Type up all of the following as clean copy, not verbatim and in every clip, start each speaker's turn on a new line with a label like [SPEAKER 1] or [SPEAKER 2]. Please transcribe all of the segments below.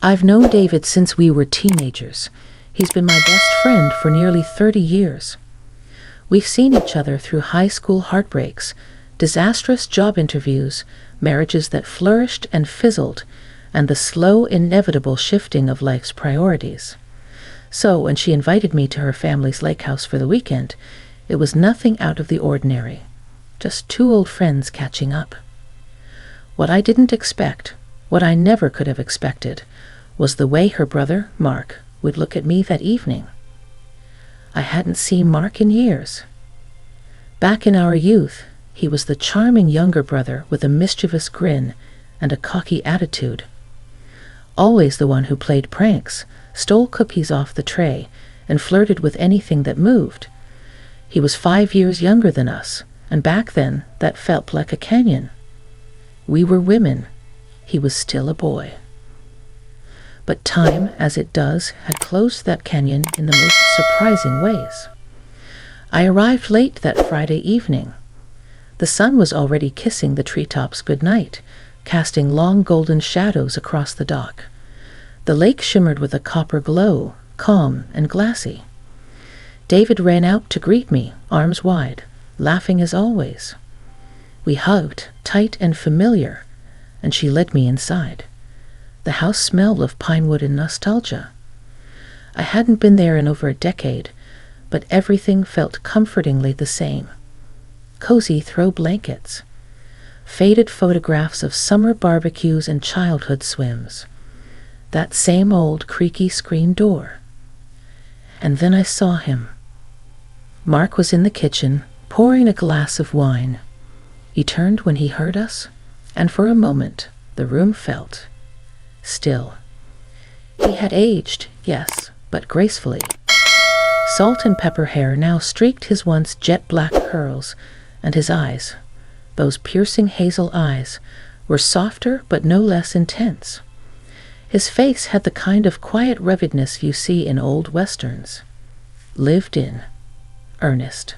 [SPEAKER 1] I've known David since we were teenagers. He's been my best friend for nearly 30 years. We've seen each other through high school heartbreaks, disastrous job interviews, marriages that flourished and fizzled, and the slow, inevitable shifting of life's priorities. So when she invited me to her family's lake house for the weekend, it was nothing out of the ordinary. Just two old friends catching up. What I didn't expect, what I never could have expected, was the way her brother, Mark, would look at me that evening. I hadn't seen Mark in years. Back in our youth, he was the charming younger brother with a mischievous grin and a cocky attitude. Always the one who played pranks, stole cookies off the tray, and flirted with anything that moved. He was 5 years younger than us, and back then that felt like a canyon. We were women. He was still a boy. But time, as it does, had closed that canyon in the most surprising ways. I arrived late that Friday evening. The sun was already kissing the treetops goodnight, casting long golden shadows across the dock. The lake shimmered with a copper glow, calm and glassy. David ran out to greet me, arms wide, laughing as always. We hugged, tight and familiar, and she led me inside. The house smelled of pine wood and nostalgia. I hadn't been there in over a decade, but everything felt comfortingly the same. Cozy throw blankets, faded photographs of summer barbecues and childhood swims, that same old creaky screen door. And then I saw him. Mark was in the kitchen, pouring a glass of wine. He turned when he heard us, and for a moment the room felt still. He had aged, yes, but gracefully. Salt and pepper hair now streaked his once jet-black curls, and his eyes, those piercing hazel eyes, were softer but no less intense. His face had the kind of quiet ruggedness you see in old westerns. Lived in. Earnest.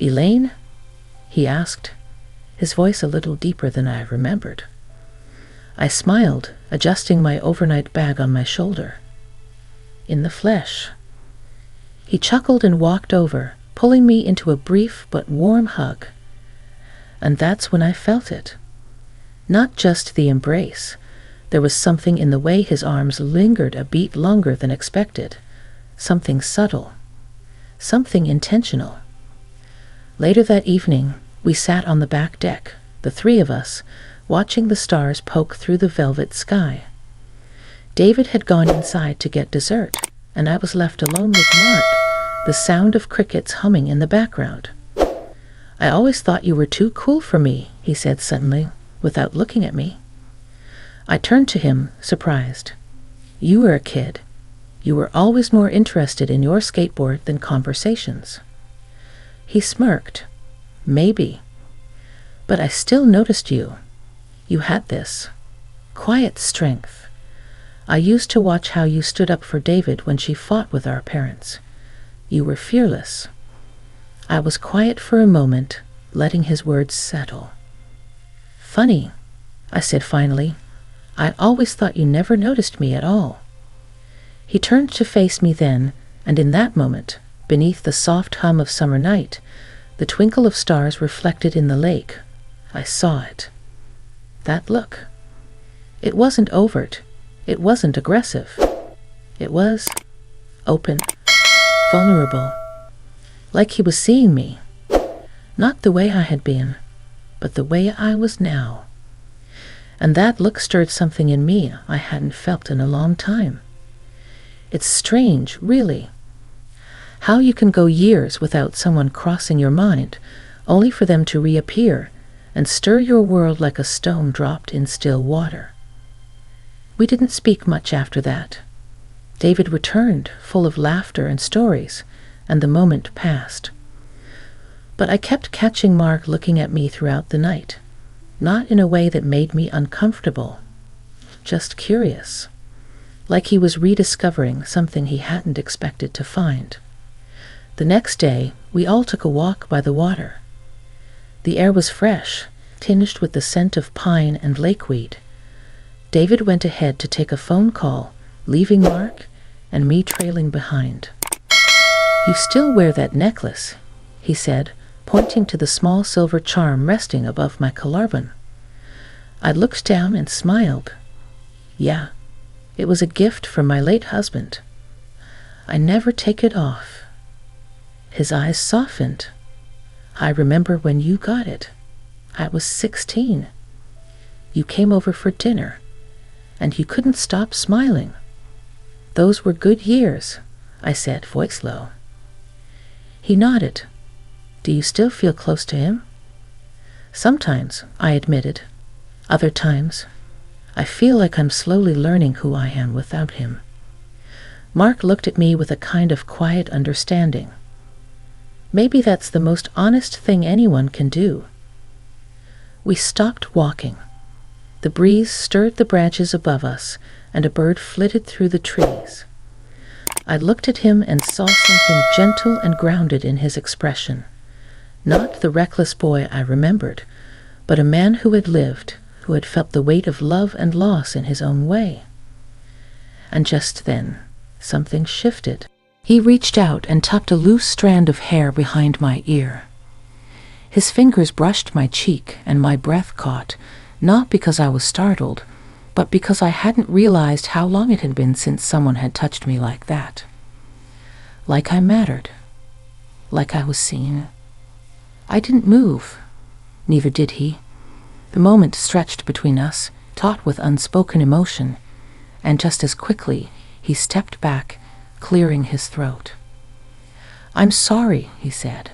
[SPEAKER 1] "Elaine?" he asked, his voice a little deeper than I remembered. I smiled, adjusting my overnight bag on my shoulder. "In the flesh." He chuckled and walked over, pulling me into a brief but warm hug. And that's when I felt it. Not just the embrace. There was something in the way his arms lingered a beat longer than expected. Something subtle. Something intentional. Later that evening, we sat on the back deck, the three of us, watching the stars poke through the velvet sky. David had gone inside to get dessert, and I was left alone with Mark, the sound of crickets humming in the background. "I always thought you were too cool for me," he said suddenly, without looking at me. I turned to him, surprised. "You were a kid. You were always more interested in your skateboard than conversations." He smirked. "Maybe. But I still noticed you. You had this quiet strength. I used to watch how you stood up for David when she fought with our parents. You were fearless." I was quiet for a moment, letting his words settle. "Funny," I said finally. "I always thought you never noticed me at all." He turned to face me then, and in that moment, beneath the soft hum of summer night, the twinkle of stars reflected in the lake, I saw it. That look. It wasn't overt. It wasn't aggressive. It was open, vulnerable, like he was seeing me. Not the way I had been, but the way I was now. And that look stirred something in me I hadn't felt in a long time. It's strange, really, how you can go years without someone crossing your mind, only for them to reappear and stir your world like a stone dropped in still water. We didn't speak much after that. David returned, full of laughter and stories, and the moment passed. But I kept catching Mark looking at me throughout the night, not in a way that made me uncomfortable, just curious, like he was rediscovering something he hadn't expected to find. The next day, we all took a walk by the water. The air was fresh, tinged with the scent of pine and lakeweed. David went ahead to take a phone call, leaving Mark and me trailing behind. "You still wear that necklace," he said, pointing to the small silver charm resting above my collarbon. I looked down and smiled. Yeah, it was a gift from my late husband. I never take it off. His eyes softened. "I remember when you got it. I was 16. You came over for dinner, and you couldn't stop smiling." "Those were good years," I said, voice low. He nodded. "Do you still feel close to him?" "Sometimes," I admitted. "Other times, I feel like I'm slowly learning who I am without him." Mark looked at me with a kind of quiet understanding. Maybe that's the most honest thing anyone can do. We stopped walking. The breeze stirred the branches above us, and a bird flitted through the trees. I looked at him and saw something gentle and grounded in his expression. Not the reckless boy I remembered, but a man who had lived, who had felt the weight of love and loss in his own way. And just then, something shifted. He reached out and tucked a loose strand of hair behind my ear. His fingers brushed my cheek, and my breath caught, not because I was startled, but because I hadn't realized how long it had been since someone had touched me like that. Like I mattered. Like I was seen. I didn't move. Neither did he. The moment stretched between us, taut with unspoken emotion, and just as quickly he stepped back, clearing his throat. "I'm sorry," he said.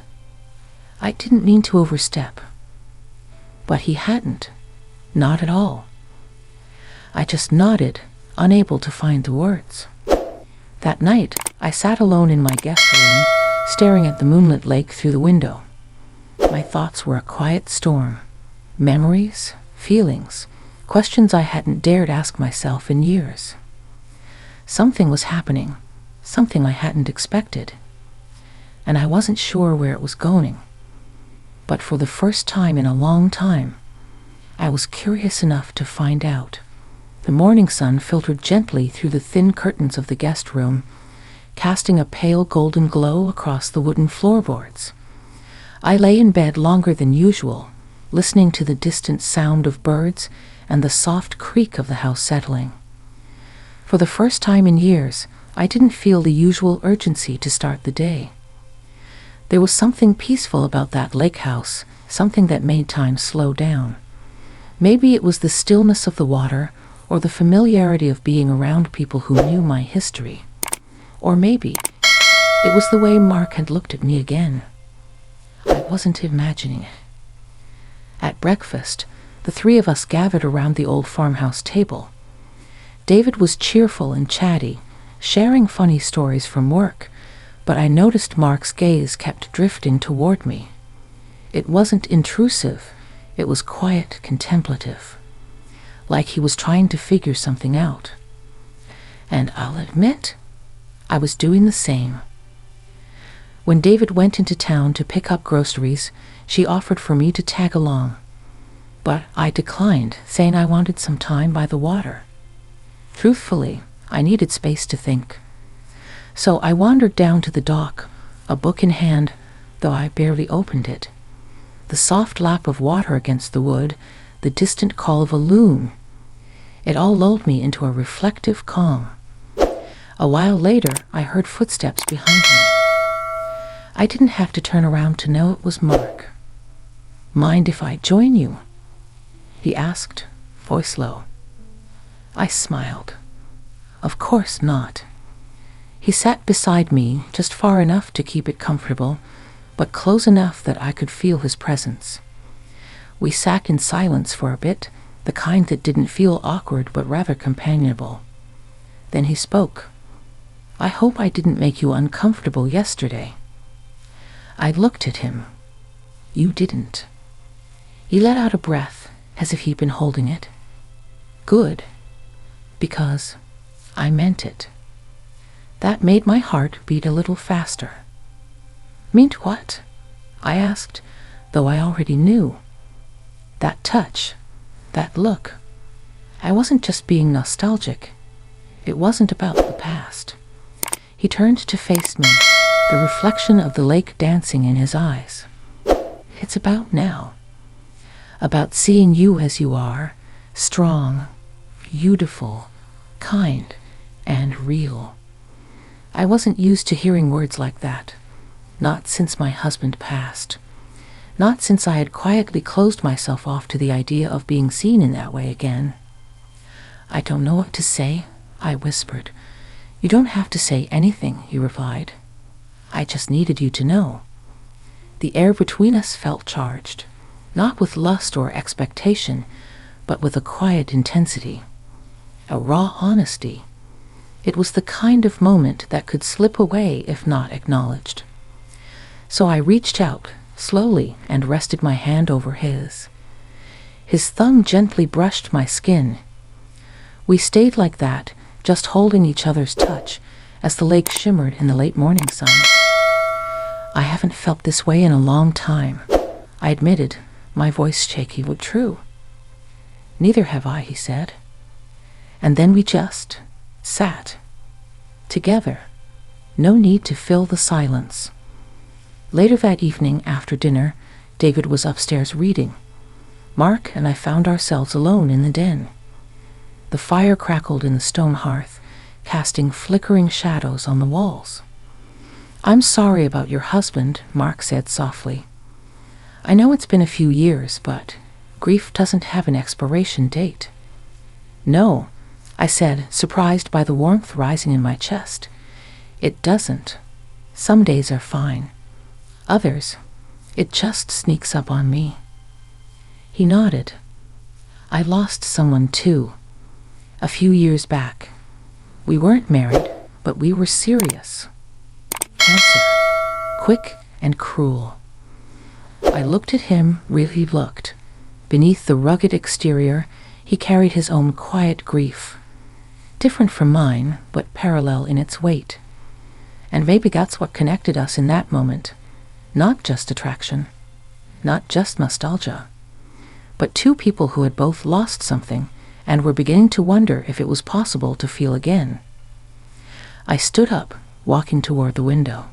[SPEAKER 1] "I didn't mean to overstep." But he hadn't. Not at all. I just nodded, unable to find the words. That night, I sat alone in my guest room, staring at the moonlit lake through the window. My thoughts were a quiet storm. Memories, feelings, questions I hadn't dared ask myself in years. Something was happening, something I hadn't expected, and I wasn't sure where it was going. But for the first time in a long time, I was curious enough to find out. The morning sun filtered gently through the thin curtains of the guest room, casting a pale golden glow across the wooden floorboards. I lay in bed longer than usual, listening to the distant sound of birds and the soft creak of the house settling. For the first time in years, I didn't feel the usual urgency to start the day. There was something peaceful about that lake house, something that made time slow down. Maybe it was the stillness of the water, or the familiarity of being around people who knew my history. Or maybe it was the way Mark had looked at me again. I wasn't imagining it. At breakfast, the three of us gathered around the old farmhouse table. David was cheerful and chatty, sharing funny stories from work, but I noticed Mark's gaze kept drifting toward me. It wasn't intrusive, it was quiet, contemplative, like he was trying to figure something out. And I'll admit, I was doing the same. When David went into town to pick up groceries, she offered for me to tag along. But I declined, saying I wanted some time by the water. Truthfully, I needed space to think. So I wandered down to the dock, a book in hand, though I barely opened it. The soft lap of water against the wood, the distant call of a loon. It all lulled me into a reflective calm. A while later, I heard footsteps behind me. I didn't have to turn around to know it was Mark. "Mind if I join you?" he asked, voice low. I smiled. Of course not. He sat beside me, just far enough to keep it comfortable, but close enough that I could feel his presence. We sat in silence for a bit, the kind that didn't feel awkward but rather companionable. Then he spoke. "I hope I didn't make you uncomfortable yesterday." I looked at him. "You didn't." He let out a breath, as if he'd been holding it. "Good. Because I meant it." That made my heart beat a little faster. "Meant what?" I asked, though I already knew. That touch, that look, I wasn't just being nostalgic. It wasn't about the past. He turned to face me, the reflection of the lake dancing in his eyes. It's about now. About seeing you as you are, strong, beautiful, kind, and real. I wasn't used to hearing words like that. Not since my husband passed. Not since I had quietly closed myself off to the idea of being seen in that way again. I don't know what to say, I whispered. You don't have to say anything, he replied. I just needed you to know. The air between us felt charged, not with lust or expectation, but with a quiet intensity, a raw honesty. It was the kind of moment that could slip away if not acknowledged. So I reached out, slowly, and rested my hand over his. His thumb gently brushed my skin. We stayed like that, just holding each other's touch, as the lake shimmered in the late morning sun. I haven't felt this way in a long time, I admitted, my voice shaky but true. Neither have I, he said. And then we just sat together. No need to fill the silence. Later that evening, after dinner, David was upstairs reading. Mark and I found ourselves alone in the den. The fire crackled in the stone hearth, casting flickering shadows on the walls. I'm sorry about your husband, Mark said softly. I know it's been a few years, but grief doesn't have an expiration date. No, I said, surprised by the warmth rising in my chest. It doesn't. Some days are fine. Others, it just sneaks up on me. He nodded. I lost someone too, a few years back. We weren't married, but we were serious. Cancer, quick and cruel. I looked at him, really looked. Beneath the rugged exterior, he carried his own quiet grief. Different from mine, but parallel in its weight. And maybe that's what connected us in that moment. Not just attraction, not just nostalgia, but two people who had both lost something and were beginning to wonder if it was possible to feel again. I stood up, walking toward the window.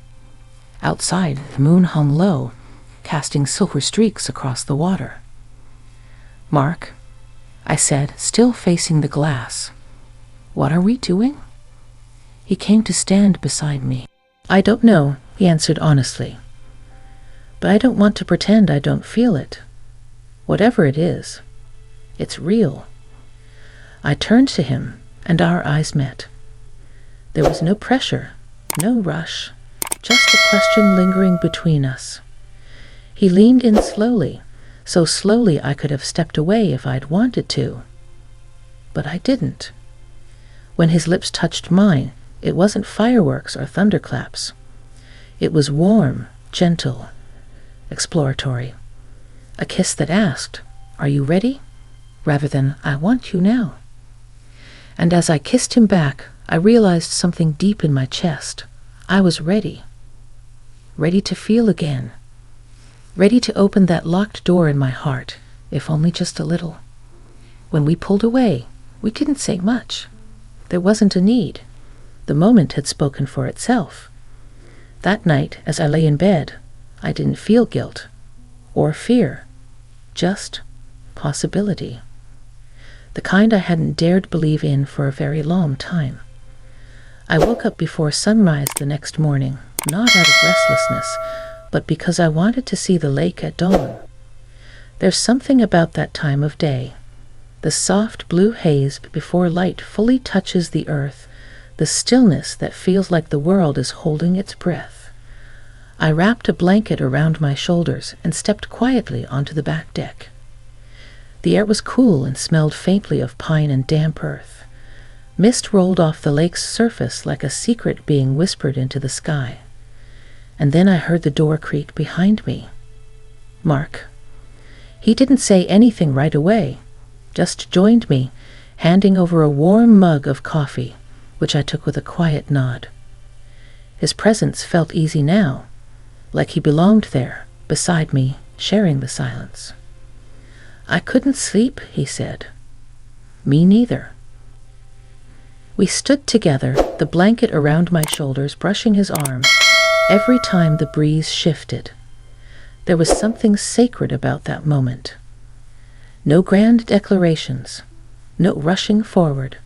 [SPEAKER 1] Outside, the moon hung low, casting silver streaks across the water. Mark, I said, still facing the glass, what are we doing? He came to stand beside me. I don't know, he answered honestly. But I don't want to pretend I don't feel it. Whatever it is, it's real. I turned to him, and our eyes met. There was no pressure, no rush, just a question lingering between us. He leaned in slowly, so slowly I could have stepped away if I'd wanted to. But I didn't. When his lips touched mine, it wasn't fireworks or thunderclaps. It was warm, gentle, exploratory. A kiss that asked, "Are you ready?" rather than, "I want you now." And as I kissed him back, I realized something deep in my chest. I was ready. Ready to feel again. Ready to open that locked door in my heart, if only just a little. When we pulled away, we didn't say much. There wasn't a need. The moment had spoken for itself. That night, as I lay in bed, I didn't feel guilt or fear, just possibility. The kind I hadn't dared believe in for a very long time. I woke up before sunrise the next morning, not out of restlessness, but because I wanted to see the lake at dawn. There's something about that time of day. The soft blue haze before light fully touches the earth, the stillness that feels like the world is holding its breath. I wrapped a blanket around my shoulders and stepped quietly onto the back deck. The air was cool and smelled faintly of pine and damp earth. Mist rolled off the lake's surface like a secret being whispered into the sky. And then I heard the door creak behind me. Mark. He didn't say anything right away, just joined me, handing over a warm mug of coffee, which I took with a quiet nod. His presence felt easy now, like he belonged there, beside me, sharing the silence. "I couldn't sleep," he said. Me neither. We stood together, the blanket around my shoulders brushing his arm every time the breeze shifted. There was something sacred about that moment. No grand declarations, no rushing forward,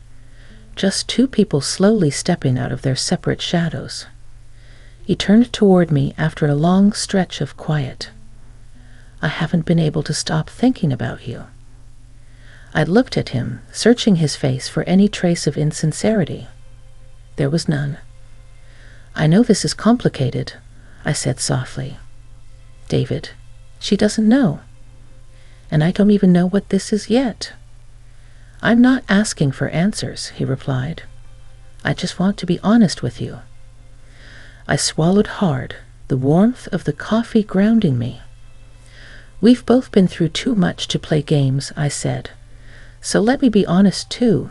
[SPEAKER 1] just two people slowly stepping out of their separate shadows. He turned toward me after a long stretch of quiet. I haven't been able to stop thinking about you. I looked at him, searching his face for any trace of insincerity. There was none. I know this is complicated, I said softly. David, she doesn't know. And I don't even know what this is yet. I'm not asking for answers, he replied. I just want to be honest with you. I swallowed hard, the warmth of the coffee grounding me. We've both been through too much to play games, I said. So let me be honest too.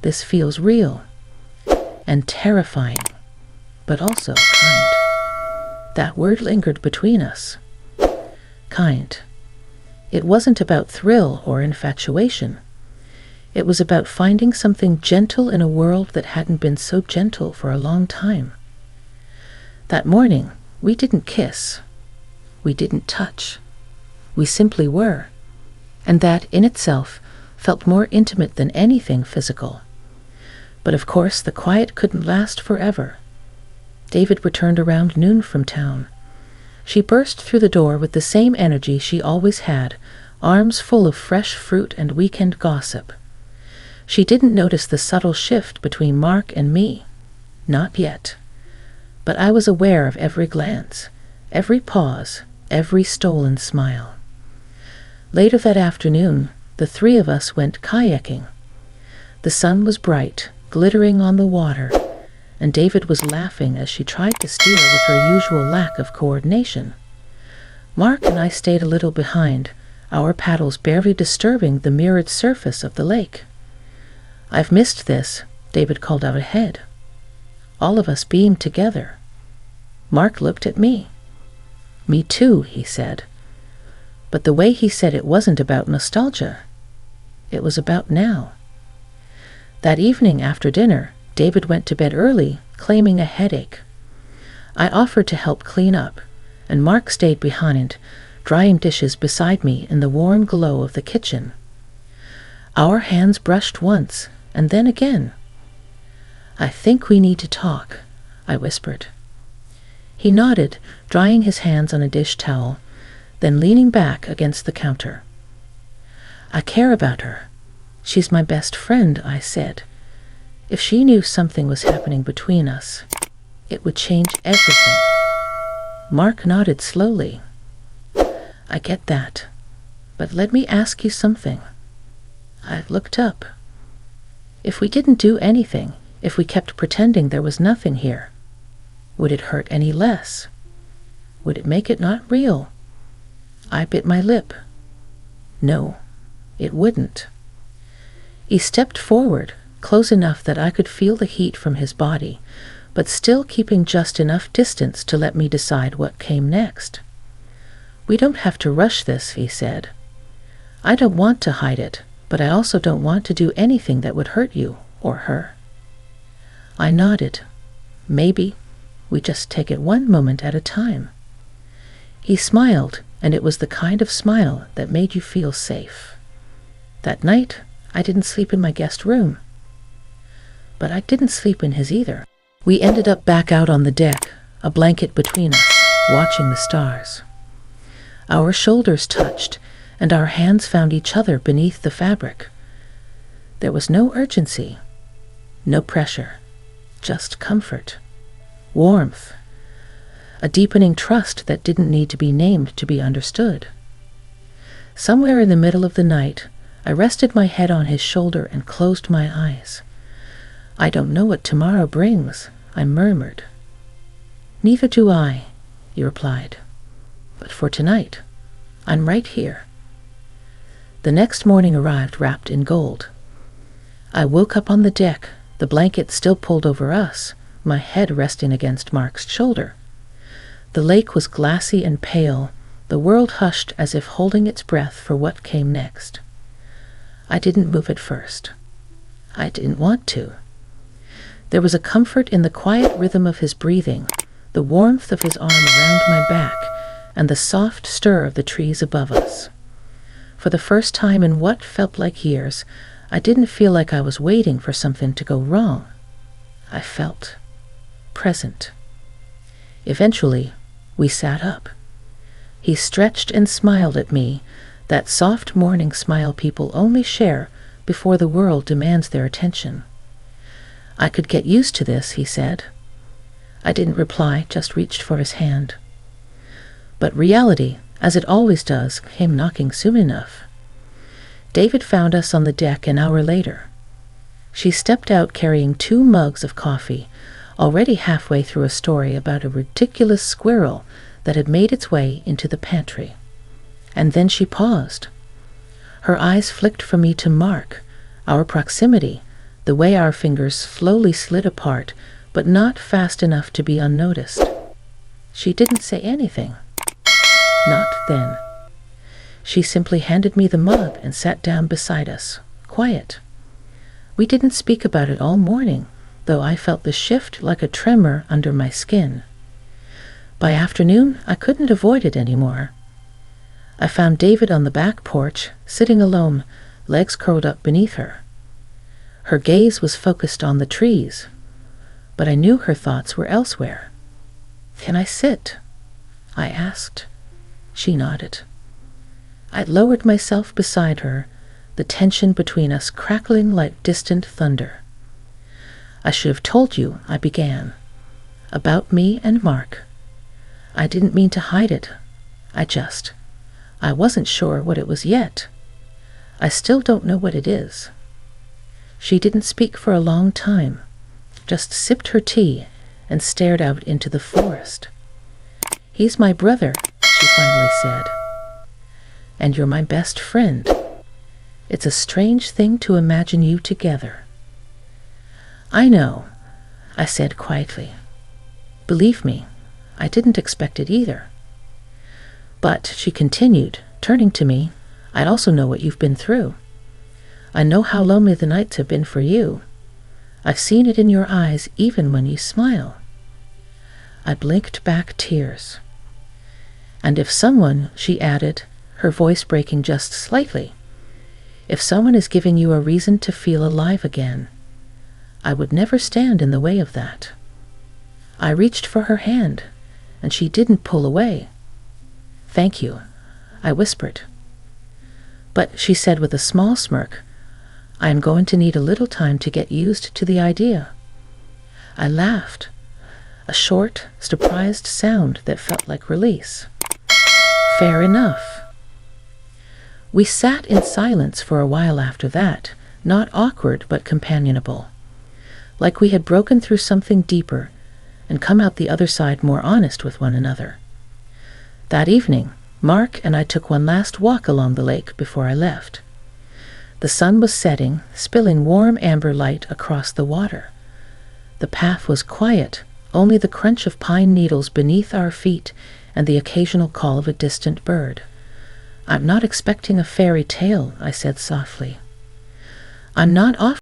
[SPEAKER 1] This feels real and terrifying, but also kind. That word lingered between us. Kind. It wasn't about thrill or infatuation. It was about finding something gentle in a world that hadn't been so gentle for a long time. That morning, we didn't kiss. We didn't touch. We simply were. And that, in itself, felt more intimate than anything physical. But of course, the quiet couldn't last forever. David returned around noon from town. She burst through the door with the same energy she always had, arms full of fresh fruit and weekend gossip. She didn't notice the subtle shift between Mark and me. Not yet. But I was aware of every glance, every pause, every stolen smile. Later that afternoon, the three of us went kayaking. The sun was bright, glittering on the water, and David was laughing as she tried to steer with her usual lack of coordination. Mark and I stayed a little behind, our paddles barely disturbing the mirrored surface of the lake. I've missed this, David called out ahead. All of us beamed together. Mark looked at me. Me too, he said. But the way he said it wasn't about nostalgia. It was about now. That evening after dinner, David went to bed early, claiming a headache. I offered to help clean up, and Mark stayed behind, drying dishes beside me in the warm glow of the kitchen. Our hands brushed once, and then again. I think we need to talk, I whispered. He nodded, drying his hands on a dish towel, then leaning back against the counter. I care about her. She's my best friend, I said. If she knew something was happening between us, it would change everything. Mark nodded slowly. I get that, but let me ask you something. I looked up. If we didn't do anything, if we kept pretending there was nothing here, would it hurt any less? Would it make it not real? I bit my lip. No, it wouldn't. He stepped forward, close enough that I could feel the heat from his body, but still keeping just enough distance to let me decide what came next. We don't have to rush this, he said. I don't want to hide it, but I also don't want to do anything that would hurt you or her. I nodded. Maybe we just take it one moment at a time. He smiled, and it was the kind of smile that made you feel safe. That night, I didn't sleep in my guest room. But I didn't sleep in his either. We ended up back out on the deck, a blanket between us, watching the stars. Our shoulders touched, and our hands found each other beneath the fabric. There was no urgency, no pressure, just comfort, warmth, a deepening trust that didn't need to be named to be understood. Somewhere in the middle of the night, I rested my head on his shoulder and closed my eyes. I don't know what tomorrow brings, I murmured. Neither do I, he replied. But for tonight, I'm right here. The next morning arrived wrapped in gold. I woke up on the deck, the blanket still pulled over us, my head resting against Mark's shoulder. The lake was glassy and pale, the world hushed as if holding its breath for what came next. I didn't move at first. I didn't want to. There was a comfort in the quiet rhythm of his breathing, the warmth of his arm around my back, and the soft stir of the trees above us. For the first time in what felt like years, I didn't feel like I was waiting for something to go wrong. I felt present. Eventually, we sat up. He stretched and smiled at me, that soft morning smile people only share before the world demands their attention. I could get used to this, he said. I didn't reply, just reached for his hand. But reality, as it always does, came knocking soon enough. David found us on the deck an hour later. She stepped out carrying 2 mugs of coffee, already halfway through a story about a ridiculous squirrel that had made its way into the pantry. And then she paused. Her eyes flicked from me to Mark, our proximity, the way our fingers slowly slid apart, but not fast enough to be unnoticed. She didn't say anything. Not then. She simply handed me the mug and sat down beside us, quiet. We didn't speak about it all morning, though I felt the shift like a tremor under my skin. By afternoon, I couldn't avoid it anymore. I found David on the back porch, sitting alone, legs curled up beneath her. Her gaze was focused on the trees, but I knew her thoughts were elsewhere. "Can I sit?" I asked. She nodded. I lowered myself beside her, the tension between us crackling like distant thunder. "I should have told you," I began, "about me and Mark. I didn't mean to hide it. I wasn't sure what it was yet. I still don't know what it is." She didn't speak for a long time, just sipped her tea and stared out into the forest. "He's my brother," she finally said. "And you're my best friend. It's a strange thing to imagine you together." "I know," I said quietly. "Believe me, I didn't expect it either." "But," she continued, turning to me, "I also know what you've been through. I know how lonely the nights have been for you. I've seen it in your eyes even when you smile." I blinked back tears. "And if someone," she added, her voice breaking just slightly, "if someone is giving you a reason to feel alive again, I would never stand in the way of that." I reached for her hand, and she didn't pull away. "Thank you," I whispered. "But," she said with a small smirk, "I am going to need a little time to get used to the idea." I laughed, a short, surprised sound that felt like release. "Fair enough." We sat in silence for a while after that, not awkward but companionable, like we had broken through something deeper and come out the other side more honest with one another. That evening, Mark and I took one last walk along the lake before I left. The sun was setting, spilling warm amber light across the water. The path was quiet, only the crunch of pine needles beneath our feet and the occasional call of a distant bird. "I'm not expecting a fairy tale," I said softly. "I'm not offering